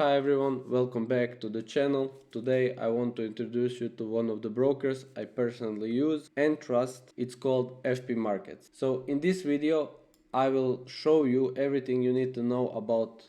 Hi everyone, welcome back to the channel. Today I want to introduce you to one of the brokers I personally use and trust. It's called FP Markets. So in this video I will show you everything you need to know about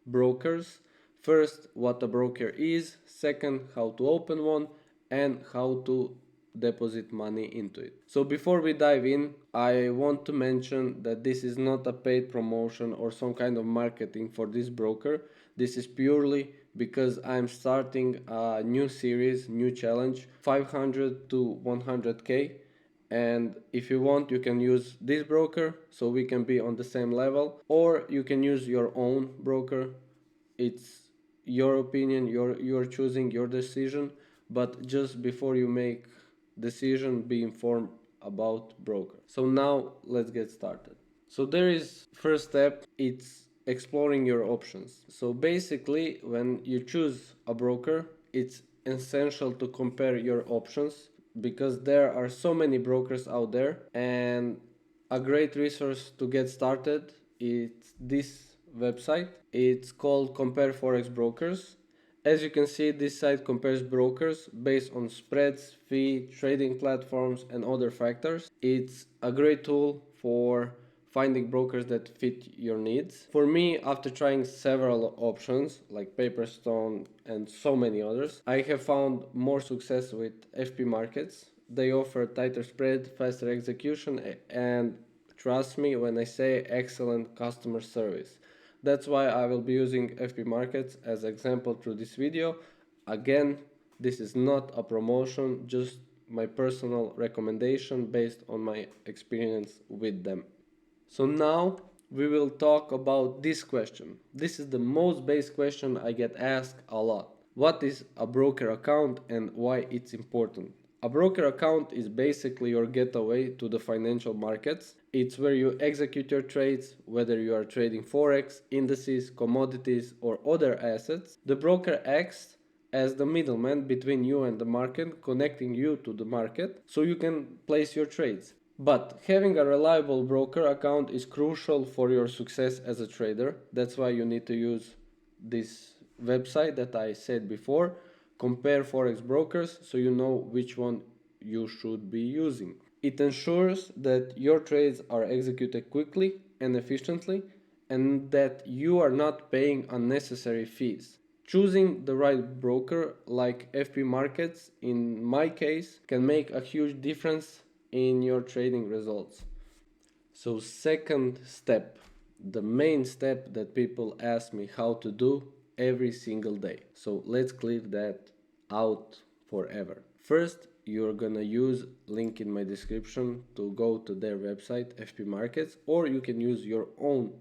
brokers. First, what a broker is, second, how to open one, and how to deposit money into it. So before we dive in, I want to mention that this is not a paid promotion or some kind of marketing for this broker. This is purely because I'm starting a new series, new challenge, 500 to 100k. And if you want, you can use this broker so we can be on the same level, or you can use your own broker. It's your opinion, you're choosing your decision, but just before you make decision, be informed about broker. So now let's get started. So there is first step, it's exploring your options. So basically when you choose a broker, it's essential to compare your options because there are so many brokers out there, and a great resource to get started is this website. It's called Compare Forex Brokers. As you can see, this site compares brokers based on spreads, fee, trading platforms, and other factors. It's a great tool for finding brokers that fit your needs. For me, after trying several options like Paperstone and so many others, I have found more success with FP Markets. They offer tighter spread, faster execution, and trust me when I say excellent customer service. That's why I will be using FP Markets as example through this video. Again, this is not a promotion, just my personal recommendation based on my experience with them. So now we will talk about this question. This is the most basic question I get asked a lot. What is a broker account and why it's important? A broker account is basically your getaway to the financial markets. It's where you execute your trades, whether you are trading Forex, indices, commodities, or other assets. The broker acts as the middleman between you and the market, connecting you to the market so you can place your trades. But having a reliable broker account is crucial for your success as a trader. That's why you need to use this website that I said before. Compare Forex brokers so you know which one you should be using. It ensures that your trades are executed quickly and efficiently and that you are not paying unnecessary fees. Choosing the right broker like FP Markets, in my case, can make a huge difference in your trading results. So second step, the main step that people ask me how to do every single day. So let's clear that out forever. First, you're gonna use link in my description to go to their website FP Markets, or you can use your own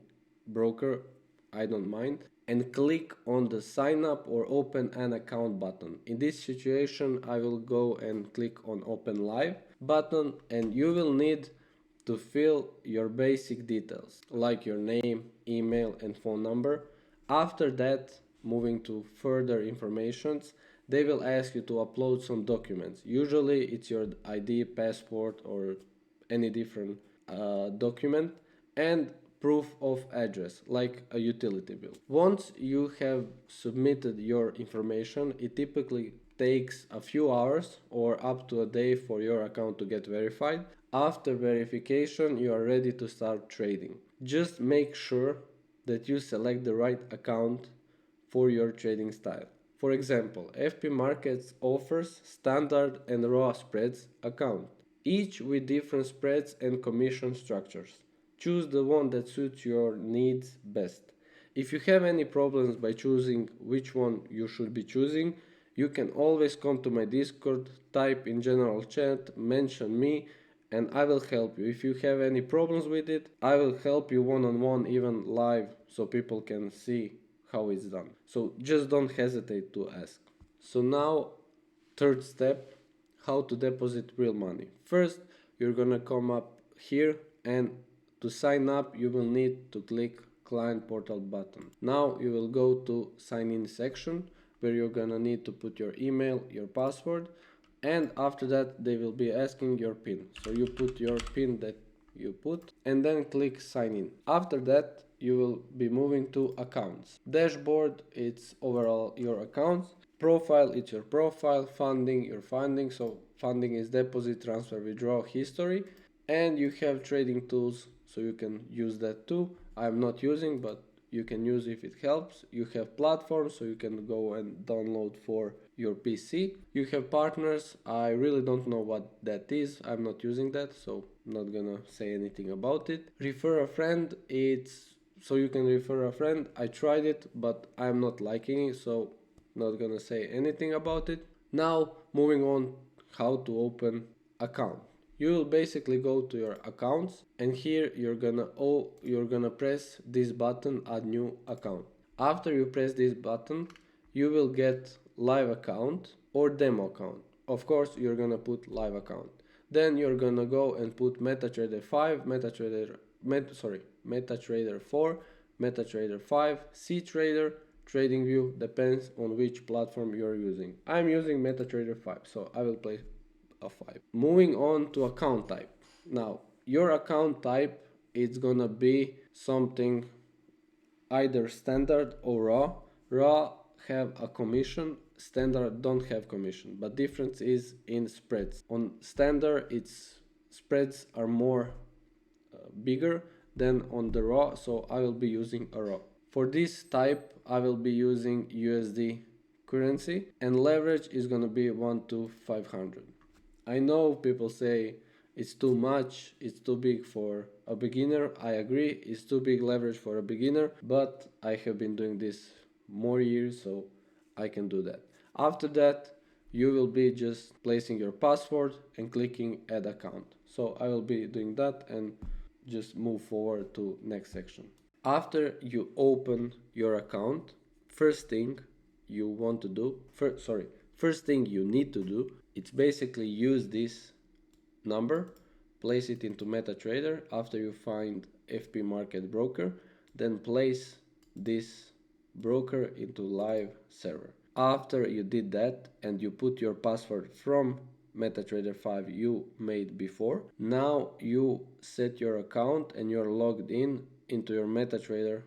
broker, I don't mind, and click on the sign up or open an account button. In this situation I will go and click on open live button, and you will need to fill your basic details like your name, email, and phone number. After that, moving to further informations, they will ask you to upload some documents. Usually it's your ID, passport, or any different document, and proof of address like a utility bill. Once you have submitted your information, it typically takes a few hours or up to a day for your account to get verified. After verification, you are ready to start trading. Just make sure that you select the right account for your trading style. For example, FP Markets offers standard and raw spreads account, each with different spreads and commission structures. Choose the one that suits your needs best. If you have any problems by choosing which one you should be choosing, you can always come to my Discord, type in general chat, mention me, and I will help you. If you have any problems with it, I will help you one-on-one, even live, so people can see how it's done. So just don't hesitate to ask. So now, third step, how to deposit real money. First, you're gonna come up here, and to sign up you will need to click client portal button. Now you will go to sign in section where you're gonna need to put your email, your password, and after that they will be asking your PIN. So you put your PIN that you put and then click sign in. After that you will be moving to accounts. Dashboard, it's overall your accounts. Profile, it's your profile. Funding, your funding. So funding is deposit, transfer, withdraw, history. And you have trading tools, so you can use that too. I'm not using, but you can use if it helps. You have platforms, so you can go and download for your PC. You have partners. I really don't know what that is. I'm not using that, so I'm not gonna say anything about it. Refer a friend, it's so you can refer a friend. I tried it, but I'm not liking it, so not gonna say anything about it. Now moving on, how to open account. You will basically go to your accounts, and here you're gonna press this button, add new account. After you press this button, you will get live account or demo account. Of course, you're gonna put live account. Then you're gonna go and put MetaTrader 5, MetaTrader 4, MetaTrader 5, CTrader, TradingView, depends on which platform you're using. I'm using MetaTrader 5, so I will place a 5. Moving on to account type. Now, your account type, it's gonna be something either standard or raw. Raw have a commission, standard don't have commission, but difference is in spreads. On standard, its spreads are more bigger than on the raw, so I will be using a raw. For this type, I will be using USD currency, and leverage is gonna be 1 to 500. I know people say it's too much, it's too big for a beginner. I agree, it's too big leverage for a beginner, but I have been doing this more years, so I can do that. After that, you will be just placing your password and clicking add account. So I will be doing that and just move forward to next section. After you open your account, first thing you want to do, first thing you need to do, it's basically use this number, place it into MetaTrader. After you find FP Market Broker, then place this broker into live server. After you did that and you put your password from MetaTrader 5 you made before, now you set your account and you're logged in into your MetaTrader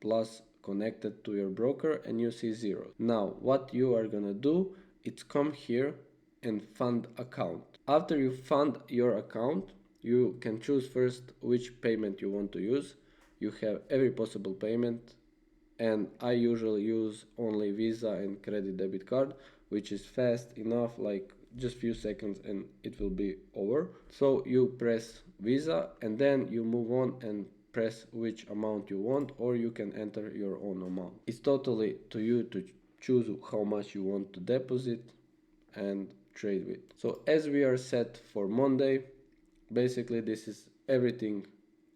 plus connected to your broker, and you see 0. Now what you are gonna do, it's come here and fund account. After you fund your account, you can choose first which payment you want to use. You have every possible payment, and I usually use only Visa and credit debit card, which is fast enough, like just few seconds and it will be over. So you press Visa and then you move on and press which amount you want, or you can enter your own amount. It's totally to you to choose how much you want to deposit and trade with. So as we are set for Monday, basically this is everything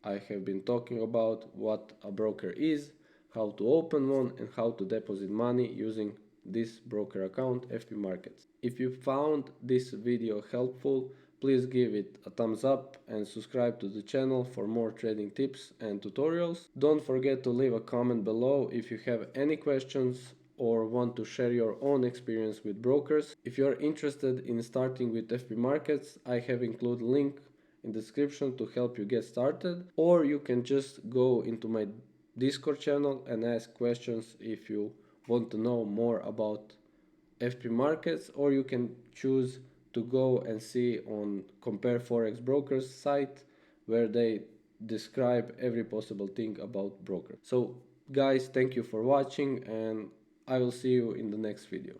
I have been talking about: what a broker is, how to open one, and how to deposit money using this broker account, FP Markets. If you found this video helpful, please give it a thumbs up and subscribe to the channel for more trading tips and tutorials. Don't forget to leave a comment below if you have any questions or want to share your own experience with brokers. If you are interested in starting with FP Markets, I have included link in the description to help you get started, or you can just go into my Discord channel and ask questions if you want to know more about FP Markets, or you can choose to go and see on Compare Forex Brokers site where they describe every possible thing about broker. So guys, thank you for watching and I will see you in the next video.